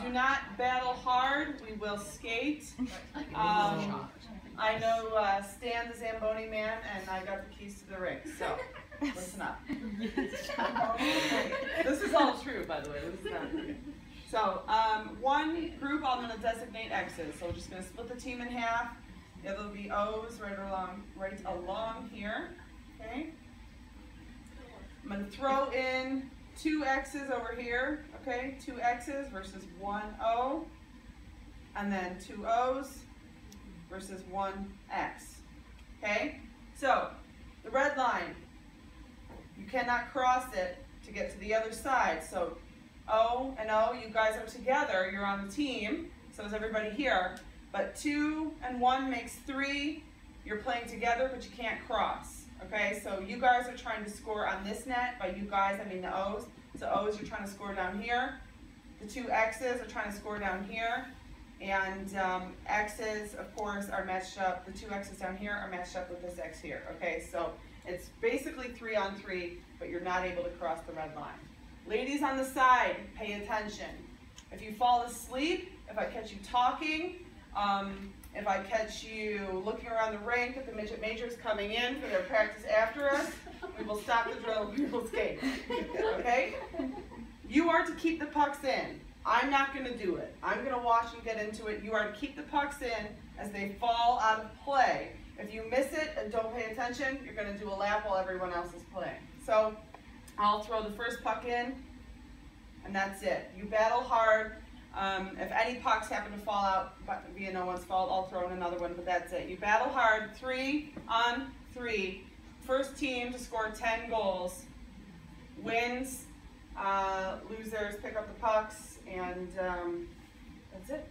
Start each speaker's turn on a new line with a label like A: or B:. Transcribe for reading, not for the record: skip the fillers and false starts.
A: do not battle hard. We will skate. I know Stan the Zamboni man, and I got the keys to the ring, so listen up. This is all true, by the way. This is not true. So one group I'm going to designate X's. So we're just going to split the team in half. The other will be O's right along here. Okay. I'm going to throw in 2 X's over here. Okay, 2 X's versus 1 O, and then 2 O's versus 1 X. Okay, so the red line, you cannot cross it to get to the other side. So O and O, you guys are together, you're on the team, so is everybody here. But 2 and 1 makes 3, you're playing together, but you can't cross. Okay, so you guys are trying to score on this net. By you guys, I mean the O's. So O's, you're trying to score down here. The 2 X's are trying to score down here. And X's, of course, are matched up. The 2 X's down here are matched up with this X here. Okay, so it's basically 3 on 3, but you're not able to cross the red line. Ladies on the side, pay attention. If you fall asleep, if I catch you talking, if I catch you looking around the rink at the midget majors coming in for their practice after us, we will stop the drill and we will skate. Okay? You are to keep the pucks in. I'm not going to do it. I'm going to watch and get into it. You are to keep the pucks in as they fall out of play. If you miss it and don't pay attention, you're going to do a lap while everyone else is playing. So I'll throw the first puck in, and that's it. You battle hard. If any pucks happen to fall out via no one's fault, I'll throw in another one, but that's it. You battle hard, 3 on 3. First team to score 10 goals wins. Losers pick up the pucks, and that's it.